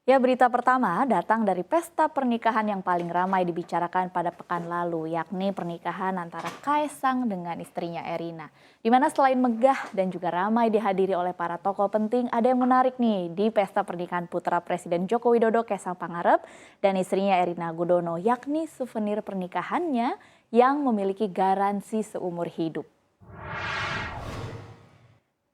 Ya, berita pertama datang dari pesta pernikahan yang paling ramai dibicarakan pada pekan lalu, yakni pernikahan antara Kaesang dengan istrinya Erina. Di mana selain megah dan juga ramai dihadiri oleh para tokoh penting, ada yang menarik nih di pesta pernikahan putra Presiden Joko Widodo Kaesang Pangarep dan istrinya Erina Gudono, yakni souvenir pernikahannya yang memiliki garansi seumur hidup.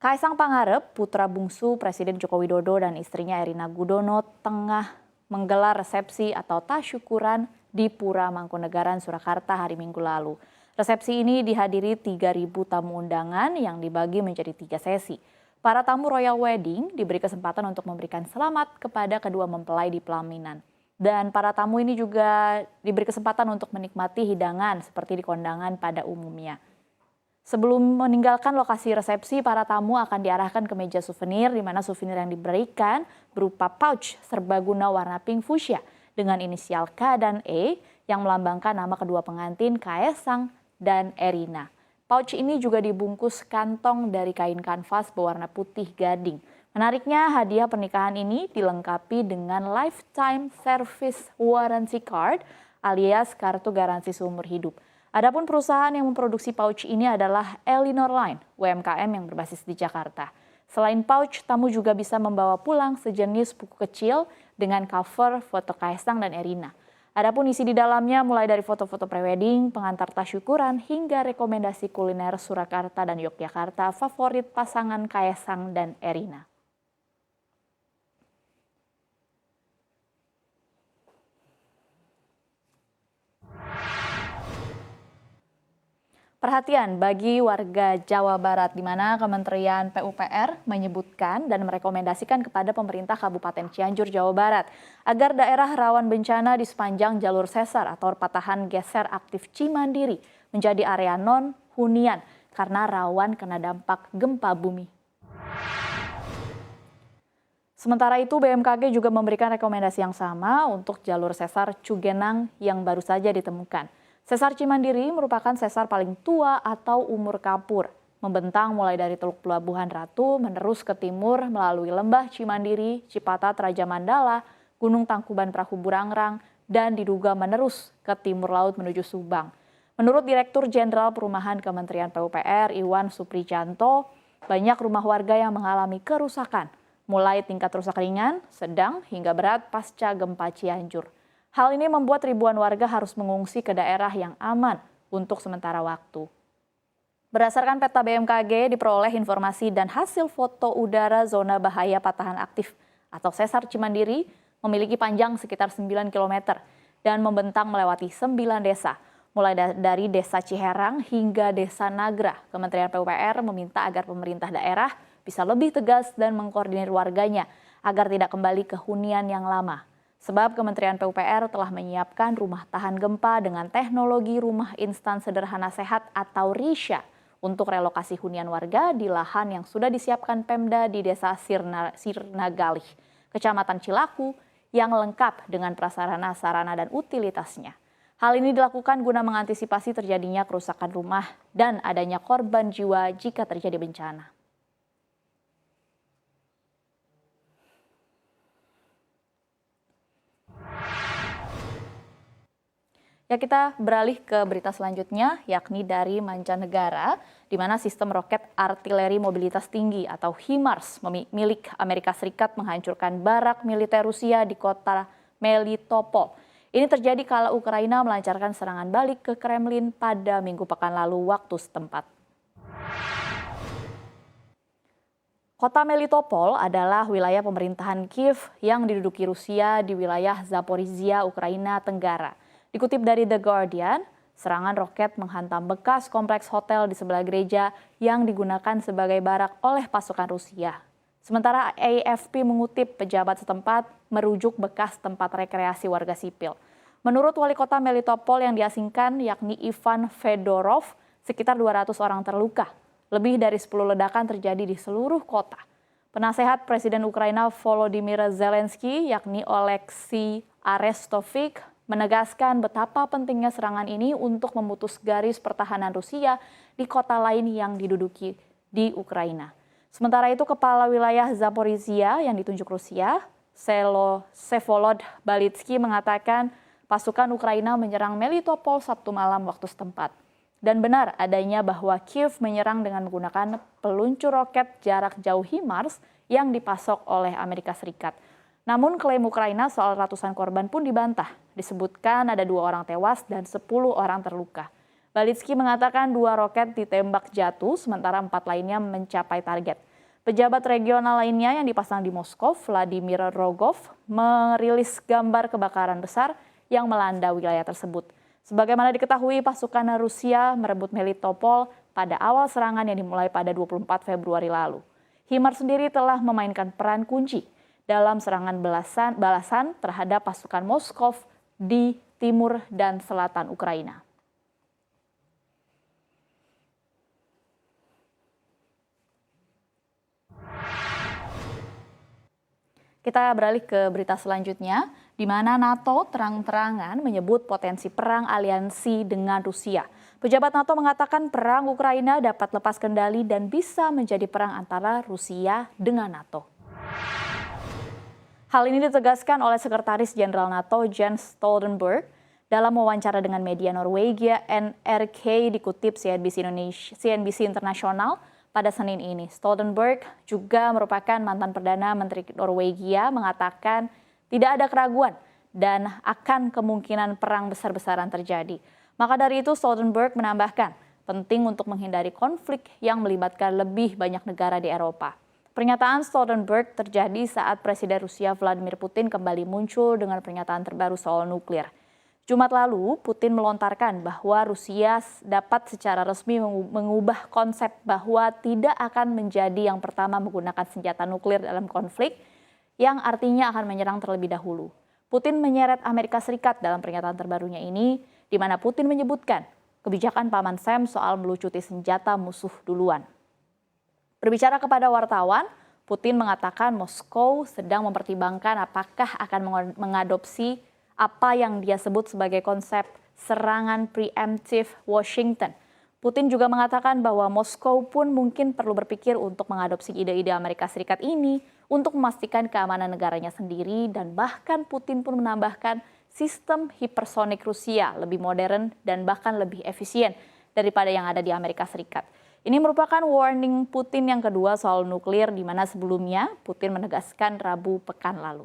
Kaisang Pangarep, putra bungsu Presiden Joko Widodo dan istrinya Erina Gudono tengah menggelar resepsi atau tasyukuran di Pura Mangkunegaran, Surakarta hari Minggu lalu. Resepsi ini dihadiri 3.000 tamu undangan yang dibagi menjadi 3 sesi. Para tamu Royal Wedding diberi kesempatan untuk memberikan selamat kepada kedua mempelai di pelaminan. Dan para tamu ini juga diberi kesempatan untuk menikmati hidangan seperti di kondangan pada umumnya. Sebelum meninggalkan lokasi resepsi, para tamu akan diarahkan ke meja souvenir, di mana souvenir yang diberikan berupa pouch serbaguna warna pink fuchsia dengan inisial K dan E yang melambangkan nama kedua pengantin Kaesang dan Erina. Pouch ini juga dibungkus kantong dari kain kanvas berwarna putih gading. Menariknya, hadiah pernikahan ini dilengkapi dengan lifetime service warranty card alias kartu garansi seumur hidup. Adapun perusahaan yang memproduksi pouch ini adalah Elinor Line, UMKM yang berbasis di Jakarta. Selain pouch, tamu juga bisa membawa pulang sejenis buku kecil dengan cover foto Kaesang dan Erina. Adapun isi di dalamnya mulai dari foto-foto prewedding, pengantar tasyukuran, hingga rekomendasi kuliner Surakarta dan Yogyakarta favorit pasangan Kaesang dan Erina. Perhatian bagi warga Jawa Barat, di mana Kementerian PUPR menyebutkan dan merekomendasikan kepada pemerintah Kabupaten Cianjur, Jawa Barat, agar daerah rawan bencana di sepanjang jalur sesar atau patahan geser aktif Cimandiri menjadi area non-hunian karena rawan kena dampak gempa bumi. Sementara itu, BMKG juga memberikan rekomendasi yang sama untuk jalur sesar Cugenang yang baru saja ditemukan. Sesar Cimandiri merupakan sesar paling tua atau umur kapur, membentang mulai dari Teluk Pelabuhan Ratu menerus ke timur melalui Lembah Cimandiri, Cipatat Raja Mandala, Gunung Tangkuban Perahu Burangrang, dan diduga menerus ke timur laut menuju Subang. Menurut Direktur Jenderal Perumahan Kementerian PUPR Iwan Suprijanto, banyak rumah warga yang mengalami kerusakan, mulai tingkat rusak ringan, sedang, hingga berat pasca gempa Cianjur. Hal ini membuat ribuan warga harus mengungsi ke daerah yang aman untuk sementara waktu. Berdasarkan peta BMKG, diperoleh informasi dan hasil foto udara zona bahaya patahan aktif atau sesar Cimandiri memiliki panjang sekitar 9 km dan membentang melewati 9 desa. Mulai dari Desa Ciherang hingga Desa Nagra, Kementerian PUPR meminta agar pemerintah daerah bisa lebih tegas dan mengkoordinir warganya agar tidak kembali ke hunian yang lama. Sebab Kementerian PUPR telah menyiapkan rumah tahan gempa dengan teknologi rumah instan sederhana sehat atau RISYA untuk relokasi hunian warga di lahan yang sudah disiapkan Pemda di Desa Sirnagalih, Kecamatan Cilaku yang lengkap dengan prasarana, sarana, dan utilitasnya. Hal ini dilakukan guna mengantisipasi terjadinya kerusakan rumah dan adanya korban jiwa jika terjadi bencana. Ya, kita beralih ke berita selanjutnya, yakni dari mancanegara, di mana sistem roket artileri mobilitas tinggi atau HIMARS milik Amerika Serikat menghancurkan barak militer Rusia di kota Melitopol. Ini terjadi kala Ukraina melancarkan serangan balik ke Kremlin pada Minggu pekan lalu waktu setempat. Kota Melitopol adalah wilayah pemerintahan Kiev yang diduduki Rusia di wilayah Zaporizhia, Ukraina Tenggara. Dikutip dari The Guardian, serangan roket menghantam bekas kompleks hotel di sebelah gereja yang digunakan sebagai barak oleh pasukan Rusia. Sementara AFP mengutip pejabat setempat merujuk bekas tempat rekreasi warga sipil. Menurut wali kota Melitopol yang diasingkan yakni Ivan Fedorov, sekitar 200 orang terluka. Lebih dari 10 ledakan terjadi di seluruh kota. Penasehat Presiden Ukraina Volodymyr Zelensky yakni Oleksiy Arestovich menegaskan betapa pentingnya serangan ini untuk memutus garis pertahanan Rusia di kota lain yang diduduki di Ukraina. Sementara itu, Kepala Wilayah Zaporizhia yang ditunjuk Rusia, Vsevolod Balitsky mengatakan pasukan Ukraina menyerang Melitopol Sabtu malam waktu setempat. Dan benar adanya bahwa Kiev menyerang dengan menggunakan peluncur roket jarak jauh HIMARS yang dipasok oleh Amerika Serikat. Namun klaim Ukraina soal ratusan korban pun dibantah. Disebutkan ada 2 orang tewas dan 10 orang terluka. Balitsky mengatakan 2 roket ditembak jatuh, sementara 4 lainnya mencapai target. Pejabat regional lainnya yang dipasang di Moskow, Vladimir Rogov, merilis gambar kebakaran besar yang melanda wilayah tersebut. Sebagaimana diketahui, pasukan Rusia merebut Melitopol pada awal serangan yang dimulai pada 24 Februari lalu. HIMARS sendiri telah memainkan peran kunci dalam serangan balasan terhadap pasukan Moskow di timur dan selatan Ukraina. Kita beralih ke berita selanjutnya, di mana NATO terang-terangan menyebut potensi perang aliansi dengan Rusia. Pejabat NATO mengatakan perang Ukraina dapat lepas kendali dan bisa menjadi perang antara Rusia dengan NATO. Hal ini ditegaskan oleh Sekretaris Jenderal NATO Jens Stoltenberg dalam wawancara dengan media Norwegia NRK dikutip CNBC Internasional pada Senin ini. Stoltenberg juga merupakan mantan Perdana Menteri Norwegia mengatakan tidak ada keraguan dan akan kemungkinan perang besar-besaran terjadi. Maka dari itu Stoltenberg menambahkan penting untuk menghindari konflik yang melibatkan lebih banyak negara di Eropa. Pernyataan Stoltenberg terjadi saat Presiden Rusia Vladimir Putin kembali muncul dengan pernyataan terbaru soal nuklir. Jumat lalu, Putin melontarkan bahwa Rusia dapat secara resmi mengubah konsep bahwa tidak akan menjadi yang pertama menggunakan senjata nuklir dalam konflik, yang artinya akan menyerang terlebih dahulu. Putin menyeret Amerika Serikat dalam pernyataan terbarunya ini, di mana Putin menyebutkan kebijakan Paman Sam soal melucuti senjata musuh duluan. Berbicara kepada wartawan, Putin mengatakan Moskow sedang mempertimbangkan apakah akan mengadopsi apa yang dia sebut sebagai konsep serangan preemptive Washington. Putin juga mengatakan bahwa Moskow pun mungkin perlu berpikir untuk mengadopsi ide-ide Amerika Serikat ini untuk memastikan keamanan negaranya sendiri, dan bahkan Putin pun menambahkan sistem hipersonik Rusia lebih modern dan bahkan lebih efisien daripada yang ada di Amerika Serikat. Ini merupakan warning Putin yang kedua soal nuklir, di mana sebelumnya Putin menegaskan Rabu pekan lalu.